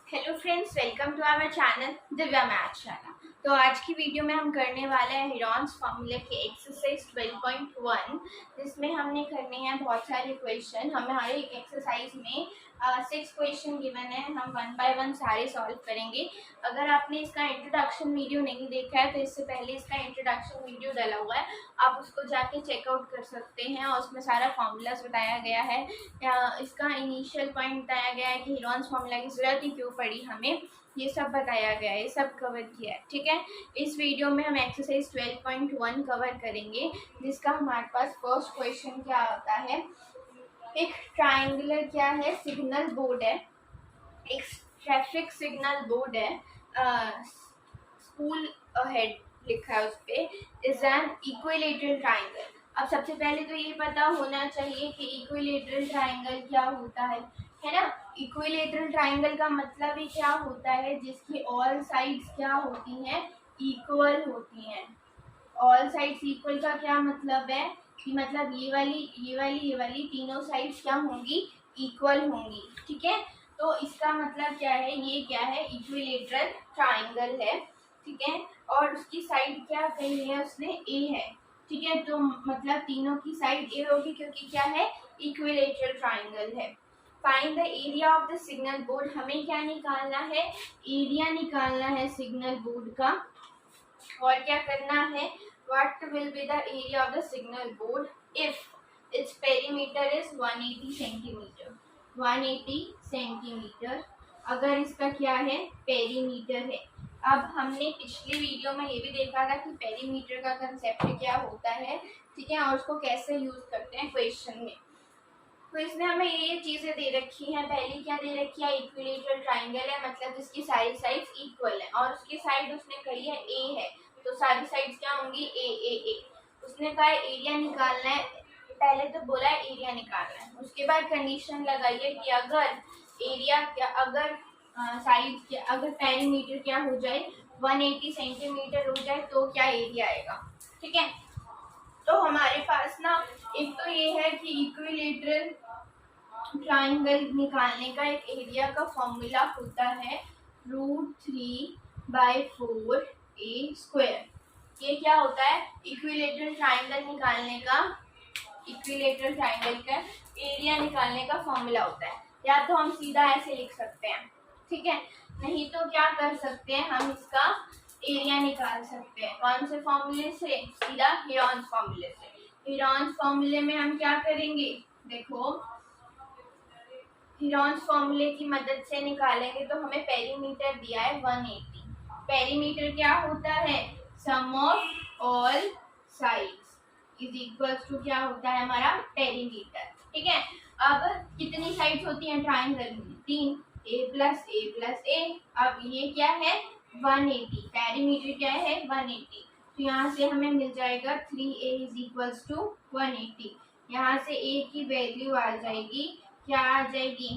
Hello friends, welcome to our channel Divya math channel. तो आज की वीडियो में हम करने वाले हैं हेरॉन्स फार्मूला की एक्सरसाइज 12.1, जिसमें हमने करने हैं बहुत सारे क्वेश्चन। हमारे एक्सरसाइज में 6 क्वेश्चन गिवन है, हम वन बाय वन सारे सॉल्व करेंगे। अगर आपने इसका इंट्रोडक्शन वीडियो नहीं देखा है तो इससे पहले इसका इंट्रोडक्शन वीडियो डाला हुआ है, आप उसको जाके चेकआउट कर सकते हैं और उसमें सारा फार्मूलाज बताया गया है। इसका इनिशियल पॉइंट बताया गया है कि हेरॉन्स फार्मूला की जरूरत ही क्यों पड़ी हमें, ये सब बताया गया है, ये सब कवर किया है। ठीक है, इस वीडियो में हम एक्सरसाइज 12.1 कवर करेंगे, जिसका हमारे पास फर्स्ट क्वेश्चन क्या होता है। एक ट्रायंगुलर क्या है, सिग्नल बोर्ड है, एक ट्रैफिक सिग्नल बोर्ड है, स्कूल हेड लिखा है उस पे, इज एन इक्विलेटरल ट्रायंगल। अब सबसे पहले तो ये पता होना चाहिए कि इक्विलेटरल ट्रायंगल क्या होता है ना। इक्विलेटरल ट्रायंगल का मतलब ही क्या होता है, जिसकी ऑल साइड्स क्या होती हैं, इक्वल होती हैं। ऑल साइड्स इक्वल का क्या मतलब है कि मतलब ये वाली तीनों साइड्स क्या होंगी, इक्वल होंगी। ठीक है, तो इसका मतलब क्या है, ये क्या है, इक्विलेटरल ट्रायंगल है। ठीक है, और उसकी साइड क्या कही है उसने, ए है। ठीक है, तो मतलब तीनों की साइड ए होगी क्योंकि क्या है, इक्विलेटरल ट्रायंगल है। Find the area of the signal board, हमें क्या निकालना है, एरिया निकालना है सिग्नल बोर्ड का। और क्या करना है, what will be the area of the signal board if its perimeter is 180 centimetre. 180 centimetre अगर इसका क्या है, पेरीमीटर है। अब हमने पिछली वीडियो में ये भी देखा था कि पेरीमीटर का कंसेप्ट क्या होता है। ठीक है, और उसको कैसे यूज करते हैं क्वेश्चन में। तो इसमें हमें ये चीजें दे रखी हैं। पहली क्या दे रखी है, इक्विलेटरल ट्रायंगल है, मतलब जिसकी सारी साइड्स इक्वल है और उसकी साइड उसने कही है ए है, तो सारी साइड्स क्या होंगी, ए ए ए। उसने कहा है एरिया निकालना है, पहले तो बोला है एरिया निकालना है, उसके बाद कंडीशन लगाई है कि अगर एरिया क्या, अगर साइड क्या, अगर पेरीमीटर क्या हो जाए 180 सेंटीमीटर हो जाए तो क्या एरिया आएगा। ठीक है, तो हमारे पास ना एक तो ये है कि इक्विलेटरल ट्राइंगल निकालने का एक एरिया का फॉर्मूला होता है √3/4 ये क्या होता है, इक्विलेटरल ट्राइंगल निकालने का, इक्विलेटरल ट्राइंगल का एरिया निकालने का फॉर्मूला होता है। या तो हम सीधा ऐसे लिख सकते हैं, ठीक है, नहीं तो क्या कर सकते हैं, हम इसका एरिया निकाल सकते हैं। कौन से फॉर्मूले से, सीधा हेरॉन्स फॉर्मूले से। हेरॉन्स फॉर्मूले में हम क्या करेंगे, देखो हेरॉन्स फॉर्मूले की मदद से निकालेंगे तो हमें पेरीमीटर दिया है 180। पेरीमीटर क्या होता है, sum of all sides is equals to क्या होता है हमारा पेरीमीटर। ठीक है, अब कितनी साइड्स होती हैं ट्राइंगल में, 3, a प्लस ए प्लस ए। अब ये क्या है 180, पेरीमीटर क्या है 180, तो यहाँ से हमें मिल जाएगा 3a इज इक्वल्स टू 180। यहाँ से a की वैल्यू आ जाएगी, क्या आ जाएगी,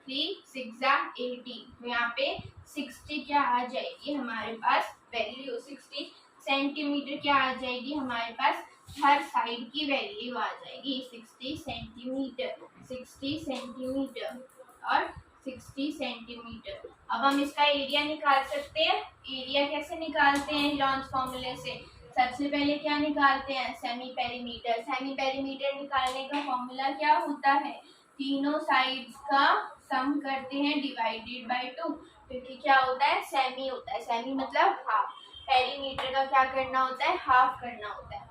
3 6 80, तो यहाँ पे 60 क्या आ जाएगी हमारे पास वैल्यू, 60 सेंटीमीटर क्या आ जाएगी हमारे पास, हर साइड की वैल्यू आ जाएगी 60 सेंटीमीटर, 60 सेंटीमीटर और 60 सेंटीमीटर। अब हम इसका एरिया निकाल सकते हैं। एरिया कैसे निकालते हैं हेरॉन्स फॉर्मूले से, सबसे पहले क्या निकालते हैं, सेमी पेरीमीटर। सेमी पेरीमीटर निकालने का फॉर्मूला क्या होता है, तीनों साइड्स का सम करते हैं डिवाइडेड बाय 2, क्योंकि क्या होता है, सेमी होता है, सेमी मतलब हाफ, पेरीमीटर का क्या करना होता है, हाफ करना होता है।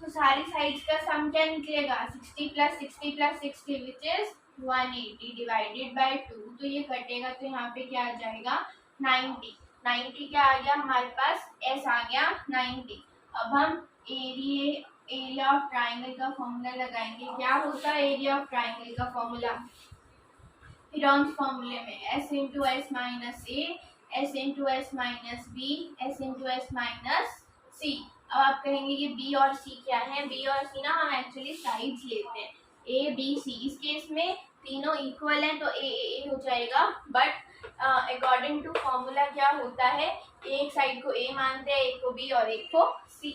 तो सारी साइड्स का सम क्या निकलेगा, 60 plus 60 plus 60 which is 180 divided by 2, तो ये कटेगा तो यहाँ पे क्या आ जाएगा 90। 90 क्या आ गया हमारे पास, एस आ गया 90। अब हम एरिया ऑफ ट्राइंगल का फॉर्मूला लगाएंगे। क्या होता है एरिया ऑफ ट्राइंगल का फॉर्मूला, हेरॉन्स फॉर्मूले में s into S minus A, S into S minus B, S into S minus C. अब आप कहेंगे ये b और c क्या है, b और c ना हम एक्चुअली साइड्स लेते हैं, a b c। इस केस में तीनों इक्वल हैं तो a हो जाएगा, बट अकॉर्डिंग टू फॉर्मूला क्या होता है, एक साइड को a मानते हैं, एक को b और एक को c।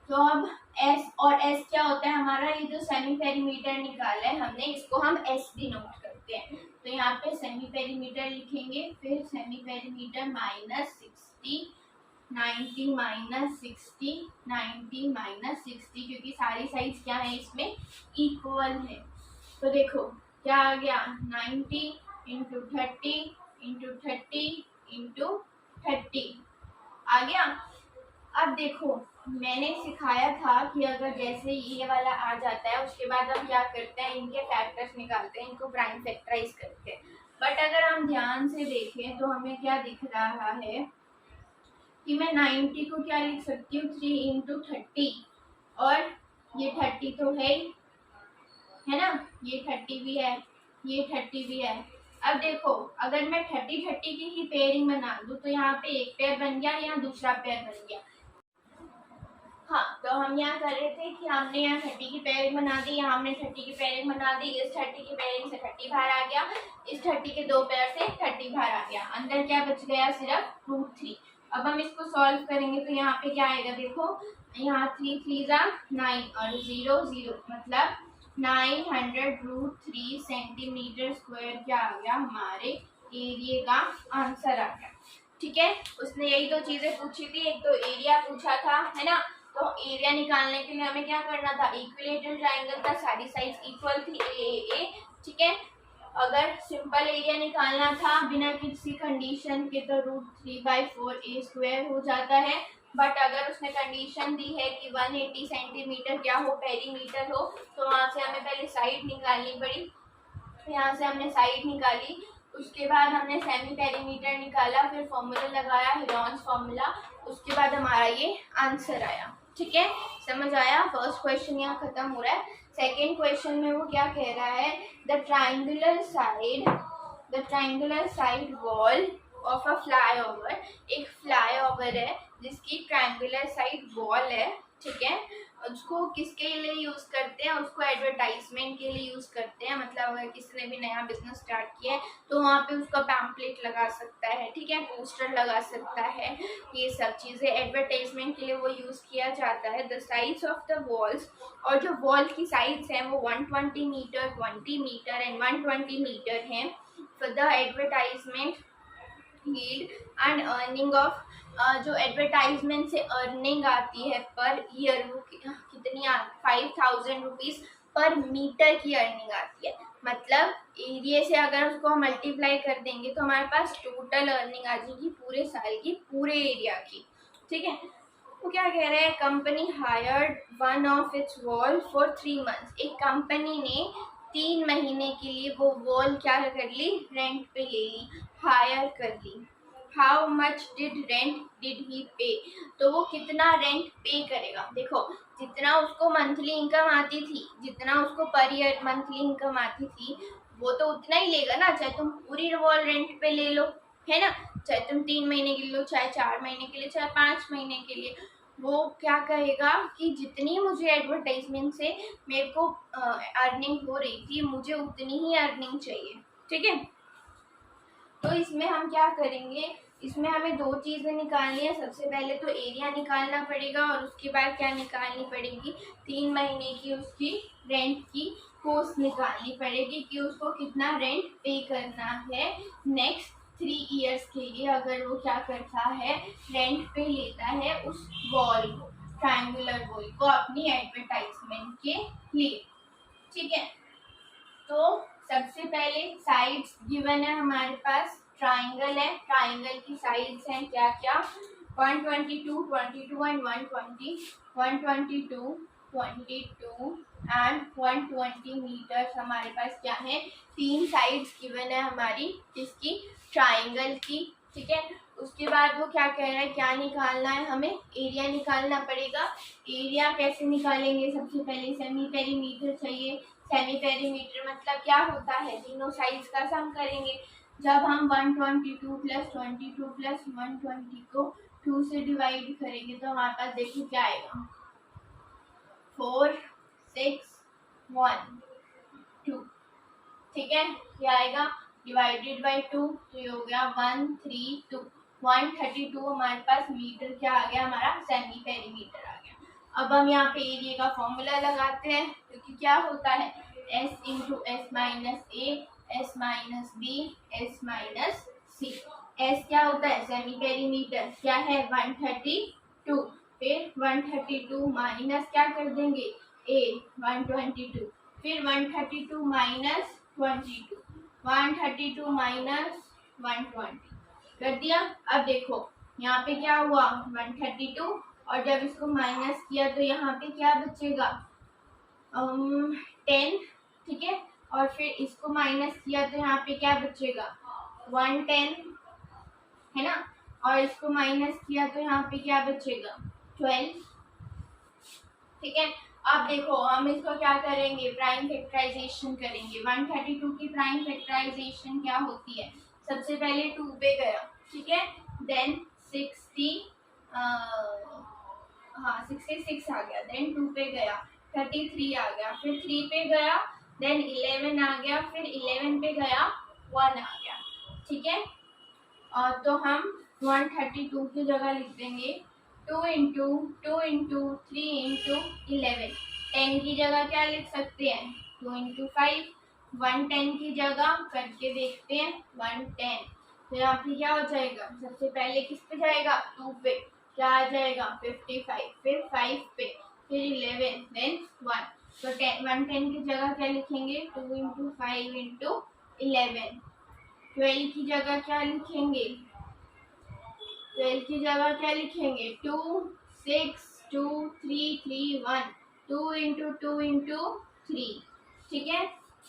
तो अब s और s क्या होता है हमारा, ये जो सेमी पेरीमीटर निकाला है हमने, इसको हम s डिनोट करते हैं। तो यहाँ पे सेमी पेरीमीटर लिखेंगे, फिर सेमी पेरीमीटर -60, 90 -60, 90 -60, क्योंकि सारी साइड्स क्या है इसमें इक्वल है। तो देखो क्या आ गया 90 इंटू 30 इंटू 30 इंटू 30 आ गया। अब देखो मैंने सिखाया था कि अगर जैसे ये वाला आ जाता है उसके बाद हम क्या करते हैं, इनके फैक्टर्स निकालते हैं, इनको प्राइम फैक्टराइज करते हैं। बट अगर हम ध्यान से देखें तो हमें क्या दिख रहा है कि मैं 90 को क्या लिख सकती हूँ 3 इंटू 30, और ये 30 तो है ना, ये 30 भी है, ये 30 भी है। अब देखो अगर मैं 30 की ही पेयरिंग बना दूं तो यहाँ पे एक पेयर बन गया, यहाँ दूसरा पेयर बन गया। हाँ, तो हम यहाँ कर रहे थे कि हमने यहाँ 30 की पेयरिंग बना दी, यहाँ हमने 30 की पेयरिंग बना दी, इस 30 की पेयरिंग से 30 बाहर आ गया, इस 30 के दो पेयर से 30 बाहर आ गया, अंदर क्या बच गया सिर्फ √3। अब हम इसको सॉल्व करेंगे तो यहाँ पे क्या आएगा, देखो यहाँ 3 3 9 और 0 0, मतलब 900√3 सेंटीमीटर स्क्वायर क्या आ गया, हमारे एरिया का आंसर आ गया। ठीक है, उसने यही दो चीजें पूछी थी, एक तो एरिया पूछा था, है ना। तो एरिया निकालने के लिए हमें क्या करना था, इक्विलेटरल ट्रायंगल था, सारी साइड्स इक्वल थी ए। ठीक है, अगर सिंपल एरिया निकालना था बिना किसी कंडीशन के तो √3/4a² हो जाता है। बट अगर उसने कंडीशन दी है कि 180 सेंटीमीटर क्या हो, पेरीमीटर हो, तो वहां से हमें पहले साइड निकालनी पड़ी। यहाँ से हमने साइड निकाली, उसके बाद हमने सेमी पेरीमीटर निकाला, फिर फॉर्मूला लगाया हेरोन्स फॉर्मूला, उसके बाद हमारा ये आंसर आया। ठीक है, समझ आया। फर्स्ट क्वेश्चन यहाँ खत्म हो रहा है। सेकेंड क्वेश्चन में वो क्या कह रहा है, the triangular side wall of a flyover, एक फ्लाईओवर है जिसकी ट्राइंगुलर साइड वॉल है। ठीक है, उसको किसके लिए यूज करते हैं, उसको एडवर्टाइजमेंट के लिए यूज करते हैं। मतलब अगर किसी ने भी नया बिजनेस स्टार्ट किया है तो वहाँ पे उसका पैम्पलेट लगा सकता है, ठीक है, पोस्टर लगा सकता है, ये सब चीजें एडवर्टाइजमेंट के लिए वो यूज किया जाता है। The size of the walls, और जो वॉल की साइज है वो 120 मीटर, 20 मीटर एंड 120 मीटर है। For the advertisement yield and earning of, जो एडवर्टाइजमेंट से अर्निंग आती है पर ईयर, वो कितनी 5000 रुपीज़ पर मीटर की अर्निंग आती है। मतलब एरिया से अगर उसको हम मल्टीप्लाई कर देंगे तो हमारे पास टोटल अर्निंग आ जाएगी पूरे साल की, पूरे एरिया की। ठीक है, तो क्या कह रहे हैं, company hired one of it's wall for 3 months, एक कंपनी ने 3 महीने के लिए वो वॉल क्या कर ली, रेंट पे ले ली, हायर कर ली। हाउ मच डिड ही पे, तो वो कितना रेंट पे करेगा। देखो जितना उसको मंथली इनकम आती थी, जितना उसको पर ईयर मंथली इनकम आती थी, वो तो उतना ही लेगा ना, चाहे तुम पूरी वॉल रेंट पे ले लो, है ना, चाहे तुम 3 महीने के लिए लो, चाहे 4 महीने के लिए, चाहे 5 महीने के लिए। वो क्या कहेगा कि जितनी मुझे एडवर्टाइजमेंट से मेरे को अर्निंग हो रही थी, मुझे उतनी ही अर्निंग चाहिए। ठीक है, तो इसमें हम क्या करेंगे, इसमें हमें दो चीज़ें निकालनी है। सबसे पहले तो एरिया निकालना पड़ेगा और उसके बाद क्या निकालनी पड़ेगी, 3 महीने की उसकी रेंट की कॉस्ट निकालनी पड़ेगी कि उसको कितना रेंट पे करना है नेक्स्ट 3 ईयर्स के लिए, अगर वो क्या करता है, रेंट पे लेता है उस वॉल को, ट्रायंगुलर वॉल को अपनी एडवर्टाइजमेंट के लिए। ठीक है, तो सबसे पहले साइड्स गिवन है हमारे पास, ट्राइंगल है, ट्राइंगल की साइड्स हैं क्या क्या, 122, 22 एंड 120, 122, 22 एंड 120 मीटर्स हमारे पास क्या है, 3 साइड्स गिवन है हमारी इसकी ट्राइंगल की। ठीक है, उसके बाद वो क्या कह रहा है, क्या निकालना है, हमें एरिया निकालना पड़ेगा। एरिया कैसे निकालेंगे, सबसे पहले सेमी पेरीमीटर चाहिए। सेमी पेरीमीटर मतलब क्या होता है, तीनों साइड्स का सम करेंगे। जब हम 122 + 22 + 120 को 2 से डिवाइड करेंगे तो हमारे पास देखिए क्या आएगा, 4 6 1 2। ठीक है, क्या आएगा, डिवाइडेड बाई 2, तो ये हो गया 132, 132 हमारे पास मीटर क्या आ गया, हमारा सेमी पेरीमीटर आ गया। अब हम यहाँ पे एरिया का फॉर्मूला लगाते हैं, क्योंकि क्या होता है, S × S - A S minus B, S minus C. S क्या होता है? Semi perimeter. क्या है? 132। फिर 132 माइनस क्या कर देंगे? ए 122। फिर 132 माइनस 22, 132 माइनस 120 कर दिया। अब देखो यहाँ पे क्या हुआ? 132, और जब इसको माइनस किया तो यहाँ पे क्या बचेगा? 10। ठीक है, और फिर इसको माइनस किया तो यहाँ पे क्या बचेगा? 110 है ना, और इसको माइनस किया तो यहाँ पे क्या बचेगा? 12। ठीक है, अब देखो हम इसको क्या करेंगे? प्राइम फैक्टराइजेशन करेंगे। 132 की प्राइम फैक्टराइजेशन क्या होती है? सबसे पहले 2 पे गया, ठीक है, देन 60, हाँ 66 आ गया, देन 2 पे गया, 33 आ गया, फिर 3 पे गया, देन 11 आ गया, फिर 11 पे गया, 1 आ गया। ठीक है, और तो हम 132 की जगह लिख देंगे 2 इंटू 2 इंटू 3 इंटू 11। 10 की जगह क्या लिख सकते हैं? 2 इंटू 5। 110 की जगह करके देखते हैं, 110। तो यहाँ पे क्या हो जाएगा? सबसे पहले किस पे जाएगा? 2 पे। क्या आ जाएगा? 55। फिर 5 पे, फिर 11, देन 1। तो 110 की जगह क्या लिखेंगे? 2 इंटू 5 इंटू 11। 12 की जगह क्या लिखेंगे? 12 की जगह क्या लिखेंगे? 2 6 2 3 3 1। 2 इंटू 2 इंटू 3। ठीक है,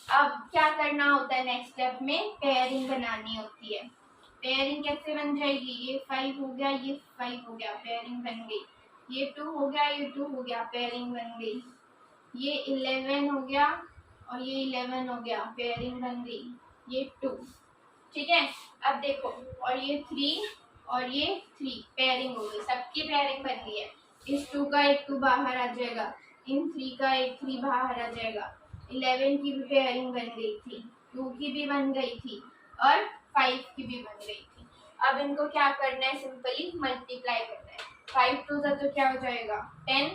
अब क्या करना होता है? नेक्स्ट स्टेप में पेयरिंग बनानी होती है। पेयरिंग कैसे बन जाएगी? ये 5 हो गया, ये 5 हो गया, पेयरिंग बन गई। ये 2 हो गया, ये 2 हो गया, पेयरिंग बन गई। ये 11 हो गया और ये 11 हो गया, पेयरिंग बन गई। ये 2। ठीक है, अब देखो, और ये 3 और ये 3, पेयरिंग हो गई, सबकी पेयरिंग बन गई है। इस 2 का एक 2 बाहर आ जाएगा, इन 3 का एक 3 बाहर आ जाएगा। 11 की भी पेयरिंग बन गई थी, 2 की भी बन गई थी, और 5 की भी बन गई थी। अब इनको क्या करना है? सिंपली मल्टीप्लाई करना है। 5 टू सा तो क्या हो जाएगा? 10,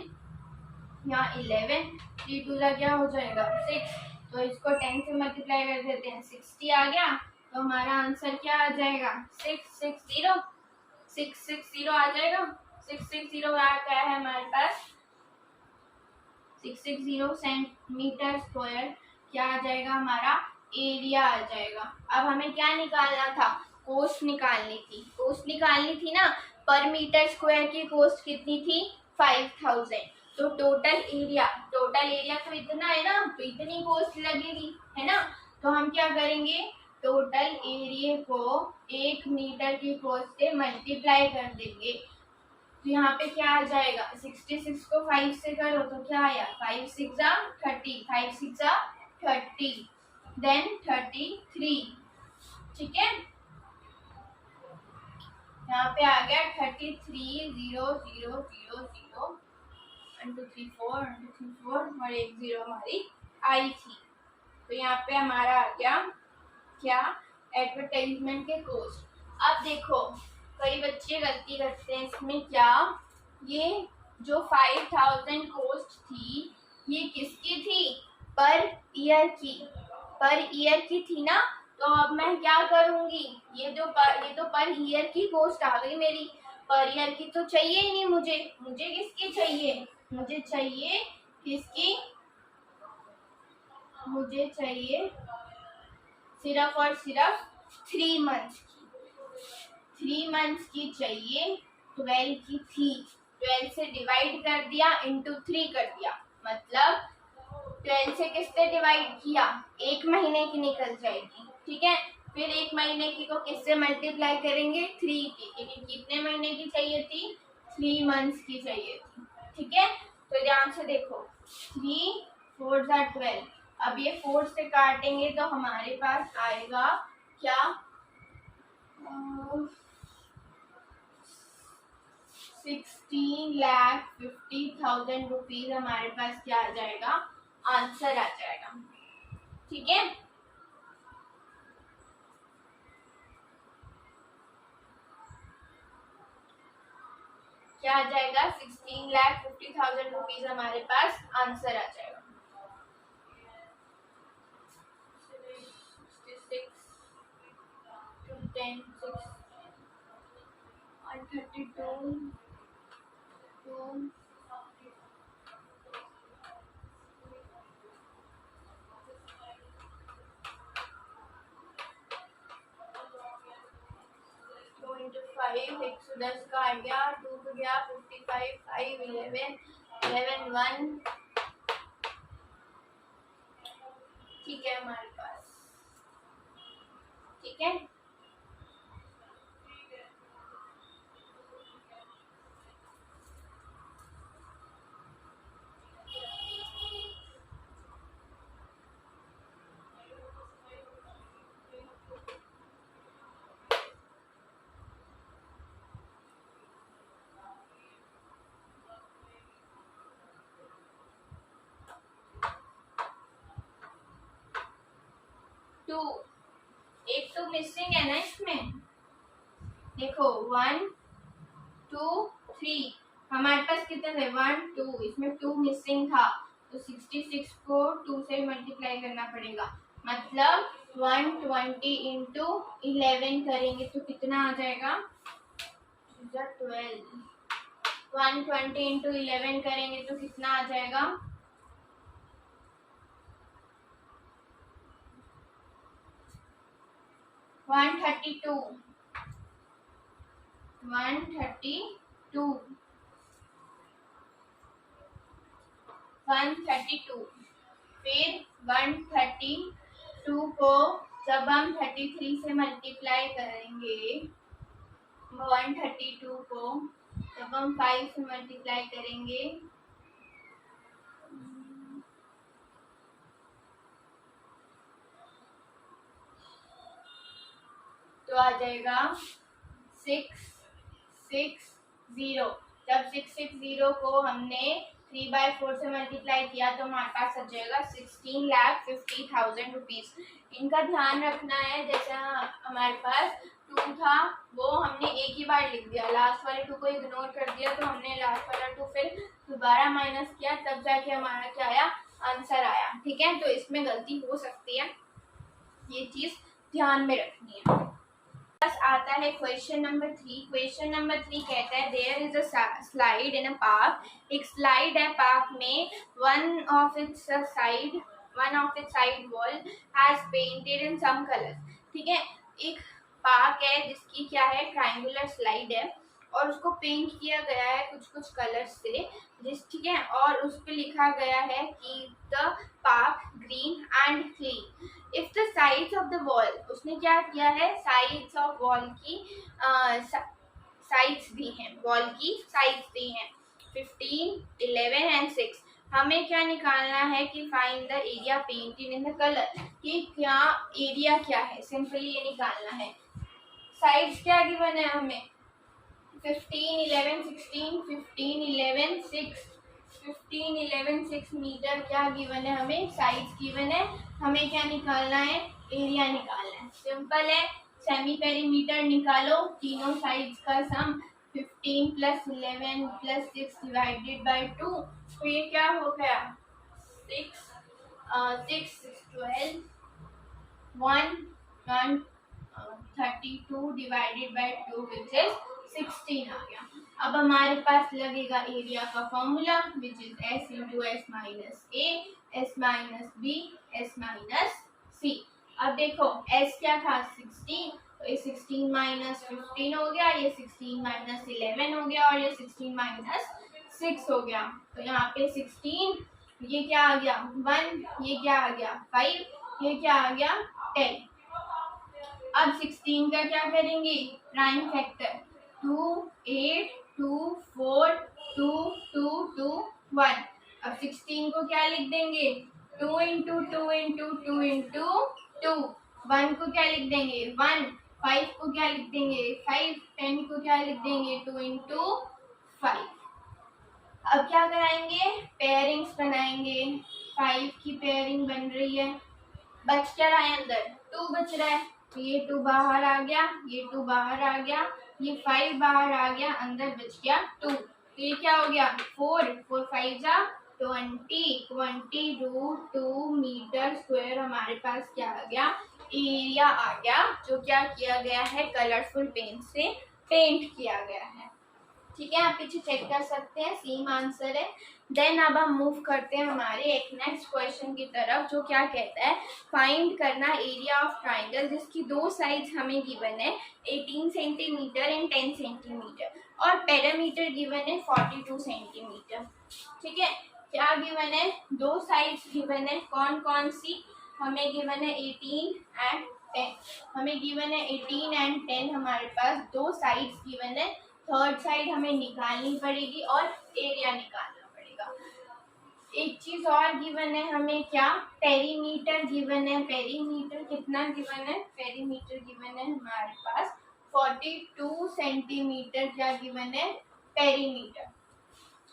यहाँ 11, 3 टू सा क्या हो जाएगा? 6। तो इसको 10 से मल्टीप्लाई कर देते हैं, 60 आ गया। तो हमारा आंसर क्या आ जाएगा? 660। 660 आ जाएगा। 660 क्या है हमारे पास? 660 सेंटीमीटर स्क्वायर क्या आ जाएगा? हमारा एरिया आ जाएगा। अब हमें क्या निकालना था? कोस्ट निकालनी थी। कोस्ट निकालनी थी ना, पर मीटर स्क्वायर की कोस्ट कितनी थी? 5000। तो टोटल एरिया तो इतना है ना, तो इतनी कोस्ट लगेगी, है ना। तो हम क्या करेंगे? टोटल एरिया को 1 मीटर की कोस्ट से मल्टीप्लाई कर देंगे। तो यहाँ पे क्या आ जाएगा? 66 को 5 से करो तो क्या आया? 5 6 30, 5 6 30, देन 33। ठीक है, यहाँ पे आ गया 33 0 0 0 0 1 2 3 4 1 2 3 4 और एक 0 हमारी आई थी। तो यहाँ पे हमारा आ गया क्या? एडवर्टाइजमेंट के कोस्ट। अब देखो, कई बच्चे गलती करते हैं इसमें। क्या ये जो 5000 कोस्ट थी, ये किसकी थी? पर ईयर की। पर ईयर की थी ना, तो अब मैं क्या करूंगी? ये तो पर ईयर की कोस्ट आ गई मेरी। पर ईयर की तो चाहिए ही नहीं मुझे। मुझे किसकी चाहिए? मुझे चाहिए किसकी? मुझे चाहिए सिर्फ और सिर्फ 3 मंथ्स की। 3 मंथ्स की चाहिए। 12 की थी, 12 से डिवाइड कर दिया, इंटू 3 कर दिया, मतलब 12 से किससे डिवाइड किया? 1 महीने की निकल जाएगी। ठीक है, फिर 1 महीने की को किससे मल्टीप्लाई करेंगे? 3 की, क्योंकि कितने महीने की चाहिए थी? 3 मंथ्स की चाहिए थी। ठीक है, तो ध्यान से देखो, 3 4 12। अब ये 4 से काटेंगे तो हमारे पास आएगा क्या? 16,50,000 रुपीज हमारे पास क्या आ जाएगा? आंसर आ जाएगा। ठीक है, क्या आ जाएगा? 16,50,000 रुपीज हमारे पास आंसर आ जाएगा। 10 6 132 2 2 into 5 110 का आ गया 2 को गया 55 5 11 11 1 ठीक है हमारे पास ठीक है। टू एक तो मिसिंग है ना इसमें देखो 1 2 3 हमारे पास कितने थे 1 2 इसमें 2 मिसिंग था तो 66 को 2 से मल्टीप्लाई करना पड़ेगा मतलब 120 इंटू 11 करेंगे तो कितना आ जाएगा 12 120 इंटू 11 करेंगे तो कितना आ जाएगा 132 फिर 132 को जब हम 33 से मल्टीप्लाई करेंगे 132 को जब हम 5 से मल्टीप्लाई करेंगे तो आ जाएगा 660 जब 660 को हमने 3/4 से मल्टीप्लाई किया तो हमारे पास आ जाएगा 16,50,000 रुपीज। इनका ध्यान रखना है जैसा हमारे पास 2 था वो हमने एक ही बार लिख दिया लास्ट वाले 2 को इग्नोर कर दिया तो हमने लास्ट वाला 2 फिर दोबारा माइनस किया तब जाके हमारा क्या आया आंसर आया ठीक है। तो इसमें गलती हो सकती है ये चीज ध्यान में रखनी है। आता है क्वेश्चन नंबर 3। क्वेश्चन नंबर 3 कहता है there is a slide in a park. एक स्लाइड है पार्क में one of its side wall has painted in some colours ठीक है। एक पार्क है जिसकी क्या है ट्रायंगुलर स्लाइड है और उसको पेंट किया गया है कुछ कुछ कलर्स से ठीक है और उस पे लिखा गया है कि the park green and clean if the sides of the wall उसने क्या किया है साइड्स ऑफ वॉल की साइड्स दी हैं वॉल की साइड्स दी हैं 15 11 एंड 6। हमें क्या निकालना है कि find the area painted in the colour कि क्या एरिया क्या है सिंपली ये निकालना है। साइड्स क्या गिवन है हमें 15 11 16 15 11 6 15 11 6 मीटर क्या गिवन है हमें साइड्स गिवन है हमें क्या निकालना है एरिया निकालना है सिंपल है सेमी पेरीमीटर निकालो तीनों साइड्स का सम 15 + 11 + 6 डिवाइडेड बाय 2 तो ये क्या हो गया 6 12 1 32 डिवाइडेड बाय 2 विच इज 16 आ गया। अब हमारे पास लगेगा एरिया का formula which is s into s minus a s minus b s minus c। अब देखो s क्या था 16 तो ये 16 माइनस 15 हो गया ये 16 माइनस 11 हो गया और ये 16 माइनस 6 हो गया तो यहाँ पे 16 ये क्या आ गया 1 ये क्या आ गया 5 ये क्या आ गया 10। अब 16 का क्या करेंगे प्राइम फैक्टर 2 8 2 4 2 2 2 1। अब 16 को क्या लिख देंगे 2 इंटू 2 इंटू 2 इंटू 2 1 को क्या लिख देंगे 1 5 को क्या लिख देंगे 5 10 को क्या लिख देंगे 2 इंटू 5। अब क्या कराएंगे पेयरिंग्स बनाएंगे 5 की पेयरिंग बन रही है बच क्या रहा है अंदर 2 बच रहा है ये 2 बाहर आ गया ये 2 बाहर आ गया ये 5 बाहर आ गया अंदर बच गया 2 तो ये क्या हो गया 4 4 5 जा 20 20 रूट 2 मीटर स्क्वायर हमारे पास क्या आ गया एरिया आ गया जो क्या किया गया है, कलरफुल पेंट से पेंट किया गया है। ठीक है, आप पीछे चेक कर सकते हैं, सेम आंसर है। देन अब हम मूव करते हैं हमारे एक नेक्स्ट क्वेश्चन की तरफ, जो क्या कहता है, फाइंड करना एरिया ऑफ ट्राइंगल जिसकी दो साइड्स हमें गिवन है 18 सेंटीमीटर एंड 10 सेंटीमीटर और पेरीमीटर गिवन है 42 सेंटीमीटर। ठीक है, क्या गिवन है, दो साइड्स गिवन है, कौन कौन सी, हमें गिवन है 18 एंड 10, हमें गिवन है 18 एंड 10, हमारे पास दो साइड्स गिवन है, थर्ड साइड हमें निकालनी पड़ेगी और एरिया निकालना पड़ेगा। एक चीज और गिवन है हमें, क्या, पेरीमीटर गिवन है, पेरीमीटर कितना गिवन है, पेरीमीटर गिवन है हमारे पास 42 सेंटीमीटर, क्या गिवन है, पेरीमीटर।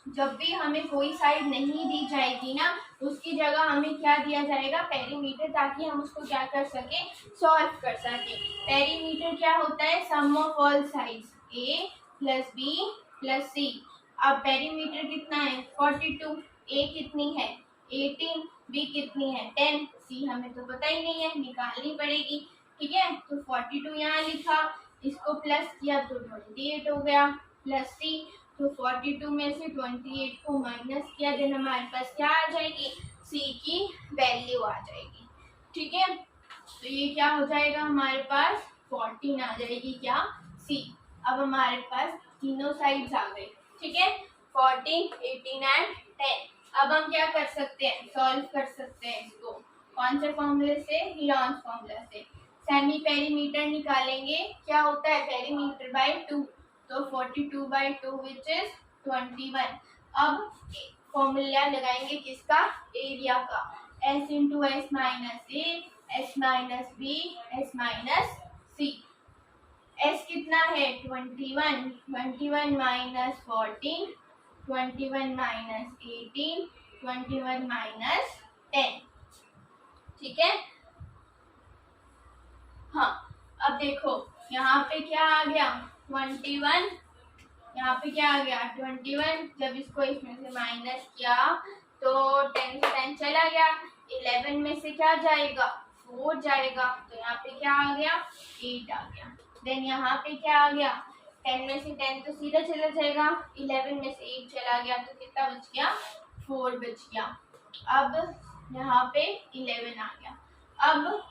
जब भी हमें कोई साइड नहीं दी जाएगी ना, उसकी जगह हमें क्या दिया जाएगा, पेरीमीटर, ताकि हम उसको क्या कर सके, सॉल्व कर सके। पेरीमीटर क्या होता है, sum of all sides A plus B plus C. अब पेरीमीटर कितना है 42, ए कितनी है 18, बी कितनी है 10, सी हमें तो पता ही नहीं है, निकालनी पड़ेगी। ठीक है, तो 42 यहाँ लिखा, इसको प्लस किया तो 28 हो गया, प्लस सी, तो 42 में से 28 को माइनस किया, देन हमारे पास क्या आ जाएगी, सी की वैल्यू आ जाएगी। ठीक है, तो ये क्या हो जाएगा, हमारे पास 14 आ जाएगी, क्या, सी। अब हमारे पास तीनों साइड्स आ गई। ठीक है, 14, 18 एंड 10। अब हम क्या कर सकते हैं, सॉल्व कर सकते हैं इसको, कौन से फॉर्मूले से, हीलॉन्स फॉर्मूला से। सेमी पेरीमीटर निकालेंगे, क्या होता है, पेरीमीटर बाय 2, तो 42 बाय 2 विच इज 21। अब फॉर्मूला लगाएंगे किसका, एरिया का, s into S minus A, S minus B, S minus C. s कितना है 21, 21 माइनस 14, 21 माइनस 18, 21 माइनस 10। ठीक है, हाँ, अब देखो यहाँ पे क्या आ गया 21, यहाँ पे क्या आ गया 21, जब इसको इसमें से माइनस किया तो 10 से 10 चला गया, 11 में से क्या जाएगा 4 जाएगा, तो यहाँ पे क्या आ गया 8 आ गया। देन यहाँ पे क्या आ गया, 10 में से 10 तो सीधा चला जाएगा, 11 में से 8 चला गया, तो कितना बच गया 4 बच गया। अब यहाँ पे 11 आ गया। अब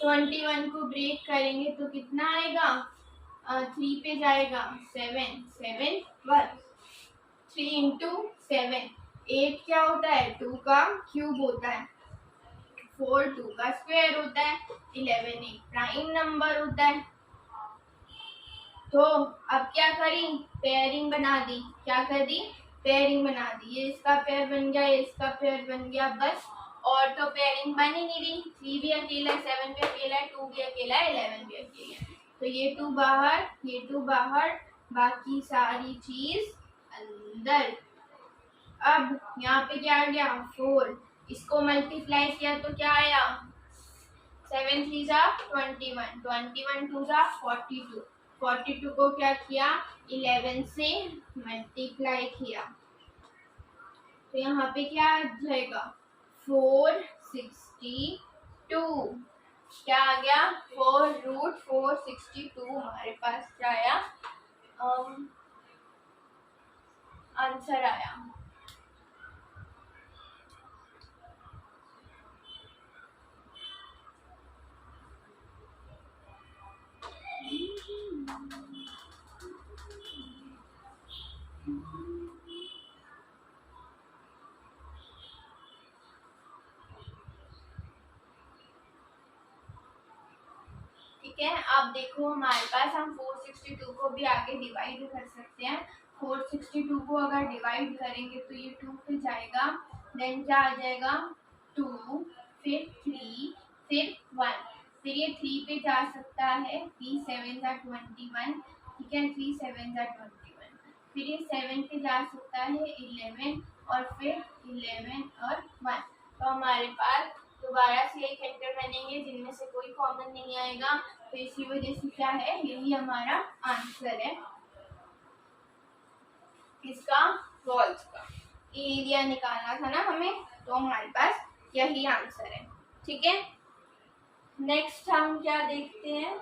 21 को ब्रेक करेंगे तो कितना आएगा, 3 पे जाएगा 7, 7 1, 3 इंटू 7, 8 क्या होता है 2 का क्यूब होता है, 4 2 का स्क्वायर होता है, 11 एक प्राइम नंबर होता है। तो अब क्या करी, पेयरिंग बना दी, क्या कर दी, पेयरिंग बना दी, ये इसका पेयर बन गया, ये इसका पेयर बन गया, बस। और तो पेयरिंग बन ही नहीं रही, 3 भी अकेला है, 7 भी अकेला है, 2 भी अकेला है, 11 भी अकेला है, तो ये 2 बाहर, ये 2 बाहर, बाकी सारी चीज अंदर। अब यहाँ पे क्या आ गया 4, इसको मल्टीप्लाई किया तो क्या आया 7 3 जा 21, 21 2 जा 42, 42 को क्या किया 11 से मल्टीप्लाई किया, तो यहाँ पे क्या आ जाएगा 462, क्या आ गया 4√462, हमारे पास क्या आया आंसर आया। ठीक है, अब देखो हमारे पास हम 462 को भी आगे डिवाइड कर सकते हैं। 462 को अगर डिवाइड करेंगे तो ये 2 पे जाएगा, देन क्या आ जाएगा 2, फिर 3, फिर 1, फिर ये 3 पे जा सकता है, 3 7 जा 21, ठीक है 3 7 जा 21, फिर ये 7 पे जा सकता है 11 और फिर 11 और 1, तो हमारे पास दोबारा से एक फैक्टर बनेंगे जिनमें से कोई कॉमन नहीं आएगा, तो इसी वजह से क्या है, यही हमारा आंसर है इसका, वॉल्स का एरिया निकालना था ना हमें, तो हमारे पास यही आंसर है। ठीक है, नेक्स्ट हम क्या देखते हैं,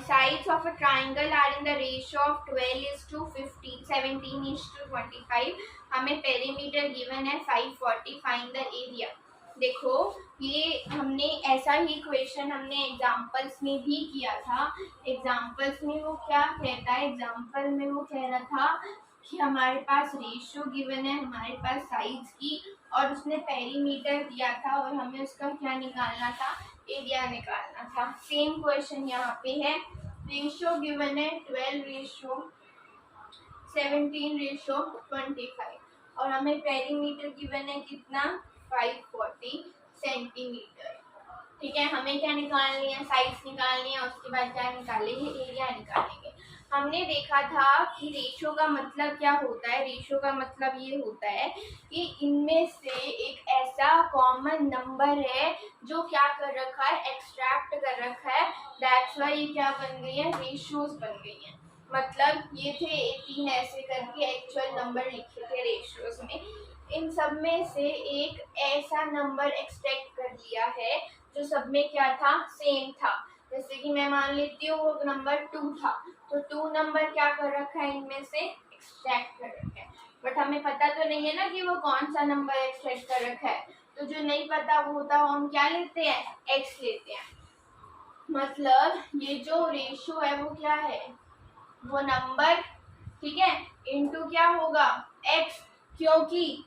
sides of a triangle are in the ratio of 12:15, 17:25. हमें पेरीमीटर गिवन है 540, फाइंड द एरिया। देखो ये हमने ऐसा ही क्वेश्चन हमने एग्जांपल्स में भी किया था। एग्जांपल्स में वो क्या कहता है, एग्जांपल में वो कह रहा था कि हमारे पास रेशियो गिवन है हमारे पास साइड्स की, और उसने पेरीमीटर दिया था और हमें उसका क्या निकालना था, एरिया निकालना था। सेम क्वेश्चन यहाँ पे है, रेशियो गिवन है 12:17:25 और हमें पेरीमीटर गिवन है कितना, 540 सेंटीमीटर। ठीक है, हमें क्या निकालनी है, साइड्स निकालनी है, उसके बाद क्या निकालेंगे, एरिया निकालेंगे। हमने देखा था कि रेशियो का मतलब क्या होता है, रेशियो का मतलब ये होता है कि इनमें से एक ऐसा कॉमन नंबर है जो क्या कर रखा है, एक्सट्रैक्ट कर रखा है, दैट्स व्हाई ये क्या बन गई है, रेशियोज बन गई हैं। मतलब ये थे 18 ऐसे करके एक्चुअल नंबर लिखे थे रेशियोज में, इन सब में से एक ऐसा नंबर एक्सट्रैक्ट कर लिया है जो सब में क्या था, सेम था। जैसे कि मैं मान लेती हूँ वो नंबर 2 था, तो 2 नंबर क्या कर रखा है, इनमें से एक्सट्रैक्ट कर रखा है। बट हमें पता तो नहीं है ना कि वो कौन सा नंबर एक्सट्रैक्ट कर रखा है, तो जो नहीं पता वो होता है हम क्या लेते हैं, एक्स लेते हैं। मतलब ये जो रेशियो है वो क्या है, वो नंबर, ठीक है, इनटू क्या होगा, एक्स, क्योंकि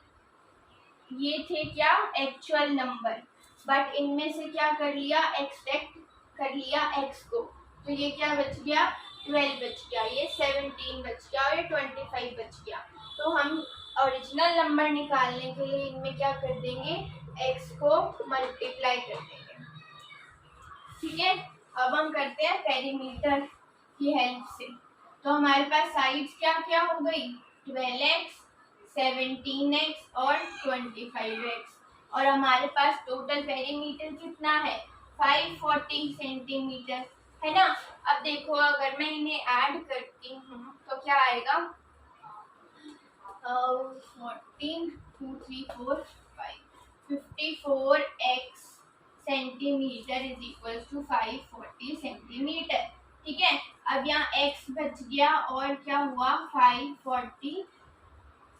ये थे क्या, एक्चुअल नंबर, बट इनमें से क्या कर लिया, एक्सट्रैक्ट कर लिया एक्स को, तो ये क्या बच गया, 12 बच गया, ये 17 बच गया और ये 25 बच गया। तो हम ओरिजिनल नंबर निकालने के लिए इनमें क्या कर देंगे, एक्स को मल्टीप्लाई कर देंगे। ठीक है, अब हम करते हैं पेरीमीटर की हेल्प से। तो हमारे पास साइड्स क्या क्या हो गई, 12x, 17x और 25x, और हमारे पास टोटल पेरीमीटर कितना है, 540 सेंटीमीटर, है ना। अब देखो अगर मैं इन्हें ऐड करती हूँ तो क्या आएगा, 14, 2, 3, 4, 5, 54x centimetre is equal to 540 centimetre. ठीक है, अब यहाँ x बच गया और क्या हुआ, 540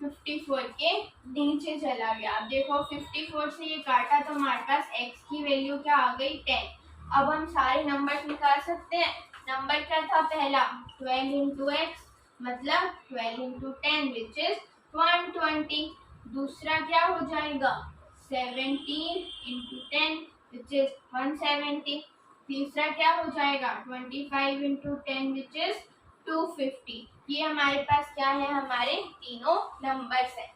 54 के नीचे चला गया। अब देखो 54 से ये काटा तो हमारे पास x की वैल्यू क्या आ गई, 10। अब हम सारे नंबर निकाल सकते हैं। नंबर क्या था पहला, 12 इंटू एक्स, मतलब 12 इंटू 10 विच इज 120। दूसरा क्या हो जाएगा, 17 इंटू 10 विच इज 170। तीसरा क्या हो जाएगा, 25 इंटू 10 विच इज 250। ये हमारे पास क्या है, हमारे तीनों नंबर्स हैं।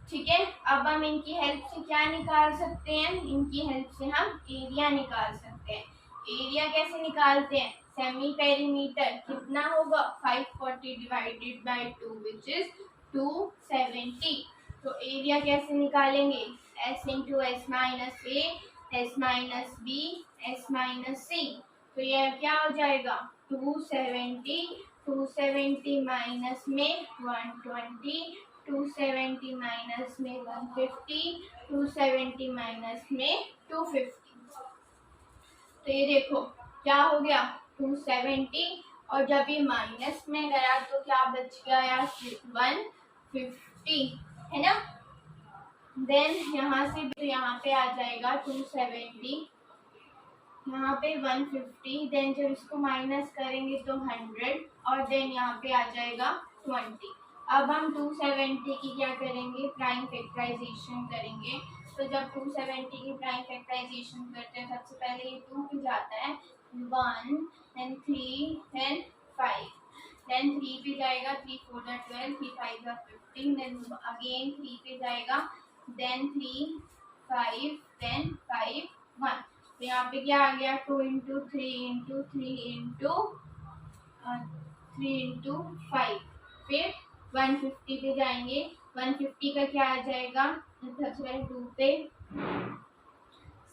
ठीक है, अब हम इनकी हेल्प से क्या निकाल सकते हैं, इनकी हेल्प से हम एरिया निकाल सकते हैं। एरिया कैसे निकालते हैं, सेमी पेरीमीटर कितना होगा, 540 डिवाइडेड बाय 2 विच इज 270। तो एरिया कैसे निकालेंगे, s into S minus A, S minus B, S minus C. तो यह क्या हो जाएगा, 270, 270 माइनस में 120, 270 माइनस में 150, 270 माइनस में 250। तो ये देखो क्या हो गया, 270, और जब ये माइनस में गया तो क्या बच गया यार, 150, है ना। देन यहाँ से तो यहाँ पे आ जाएगा 270, यहाँ पे 150, देन जब इसको माइनस करेंगे तो 100, और देन यहाँ पे आ जाएगा 20। अब हम 270 की क्या करेंगे, प्राइम फैक्टराइजेशन करेंगे। तो जब 270 की प्राइम फैक्टराइजेशन करते हैं, सबसे पहले ये 2 पे जाता है, 1 देन 3 देन 5, देन 3 पे जाएगा, 3 4 12, 3 5 15, देन अगेन 3 पे जाएगा, देन 3 5 देन 5 1। तो यहाँ पे क्या आ गया, 2 इंटू 3 इंटू 3 इंटू 3 इंटू 5, फिर 150 पे जाएंगे, 150 का क्या आ जाएगा, सबसे पहले 2 पे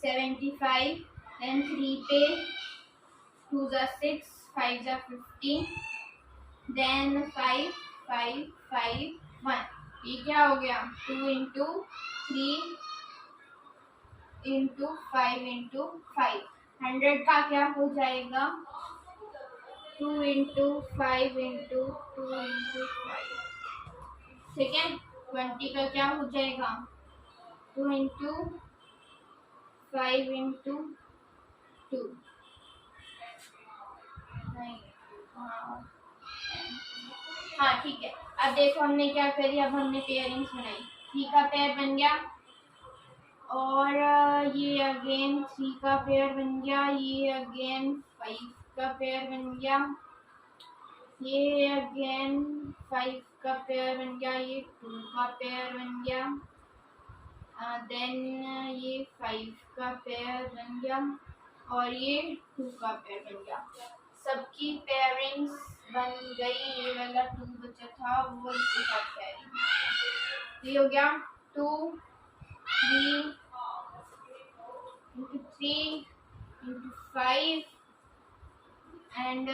75, देन 3 पे 2 जा 6, 5 जा 15, देन 5 5 5 1, ये क्या हो गया 2 इंटू 3 इंटू 5 इंटू 5, 100 का क्या हो जाएगा 2 इंटू 5 इंटू 2 इंटू 5, ठीक है। 20 का क्या हो जाएगा 2 इंटू 5 इंटू 2, नहीं, हाँ ठीक है। अब देखो हमने क्या करी, अब हमने पेयरिंग्स बनाई, 3 का पेयर बन गया और ये अगेन 3 का पेयर बन गया, ये अगेन 5 का पेयर बन गया, ये अगेन 5 का पेयर बन गया, ये 2 का पेयर बन गया, देन ये 5 का पेयर बन गया और ये 2 का पेयर बन गया। सबकी पेयरिंग्स बन गई, ये वाला 2 बचा था वो इसके साथ पेयरिंग, ये हो गया 2 3 into 3 into 5 and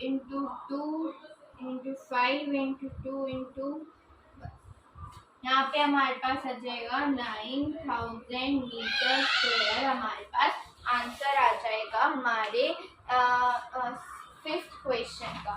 into 2 into 5 into 2 into, यहाँ पे हमारे पास आ जाएगा 9000 मीटर स्क्वायर, हमारे पास आंसर आ जाएगा हमारे 5th क्वेश्चन का।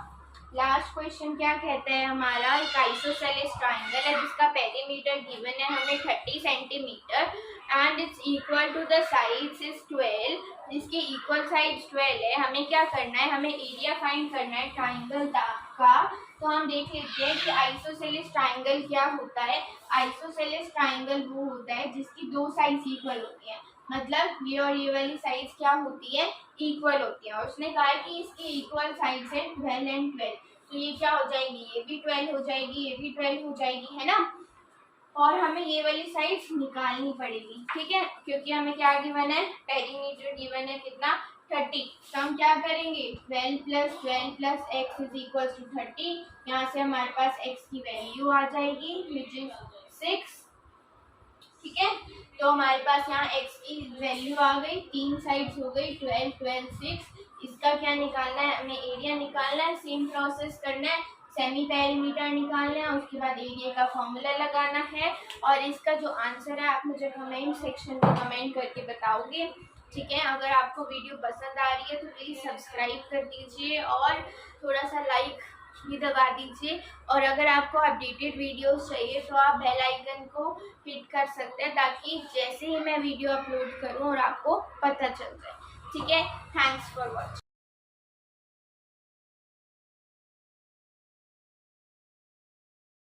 लास्ट क्वेश्चन क्या कहता है हमारा, एक आइसोसेलेस ट्राइंगल है जिसका पेरीमीटर गिवन है हमें 30 centimetre and its equal to the sides is 12, जिसके इक्वल साइड्स 12 है। हमें क्या करना है, हमें एरिया फाइंड करना है ट्राइंगल का। तो हम देख लेते हैं कि आइसोसेलेस ट्राइंगल क्या होता है। आइसोसेलेस ट्राइंगल वो होता है जिसकी 2 साइड्स इक्वल होती हैं, मतलब ये और ये वाली साइड्स क्या होती है इक्वल होती है। और उसने कहा है कि इसकी इक्वल साइड्स है 12 एंड 12, तो ये क्या हो जाएगी, ये भी 12 हो जाएगी, ये भी 12 हो जाएगी, है ना। और हमें ये वाली साइड्स निकालनी पड़ेगी, ठीक है, क्योंकि हमें क्या गिवन है, पेरीमीटर गिवन है कितना 30। तो हम क्या करेंगे 12 + 12 + x = 30, यहाँ से हमारे पास x की वैल्यू आ जाएगी विच इज 6, ठीक है। तो हमारे पास यहाँ x की वैल्यू आ गई, 3 साइड्स हो गई 12 12 6। इसका क्या निकालना है, हमें एरिया निकालना है, सेम प्रोसेस करना है, सेमी पेरीमीटर निकालना है, उसके बाद एरिया का फॉर्मूला लगाना है। और इसका जो आंसर है आप मुझे कमेंट सेक्शन में कमेंट करके बताओगे, ठीक है। अगर आपको वीडियो पसंद आ रही है तो प्लीज़ सब्सक्राइब कर दीजिए और थोड़ा सा लाइक भी दबा दीजिए। और अगर आपको अपडेटेड वीडियोस चाहिए तो आप बेल आइकन को हिट कर सकते हैं, ताकि जैसे ही मैं वीडियो अपलोड करूं और आपको पता चल जाए, ठीक है। Thanks for watching.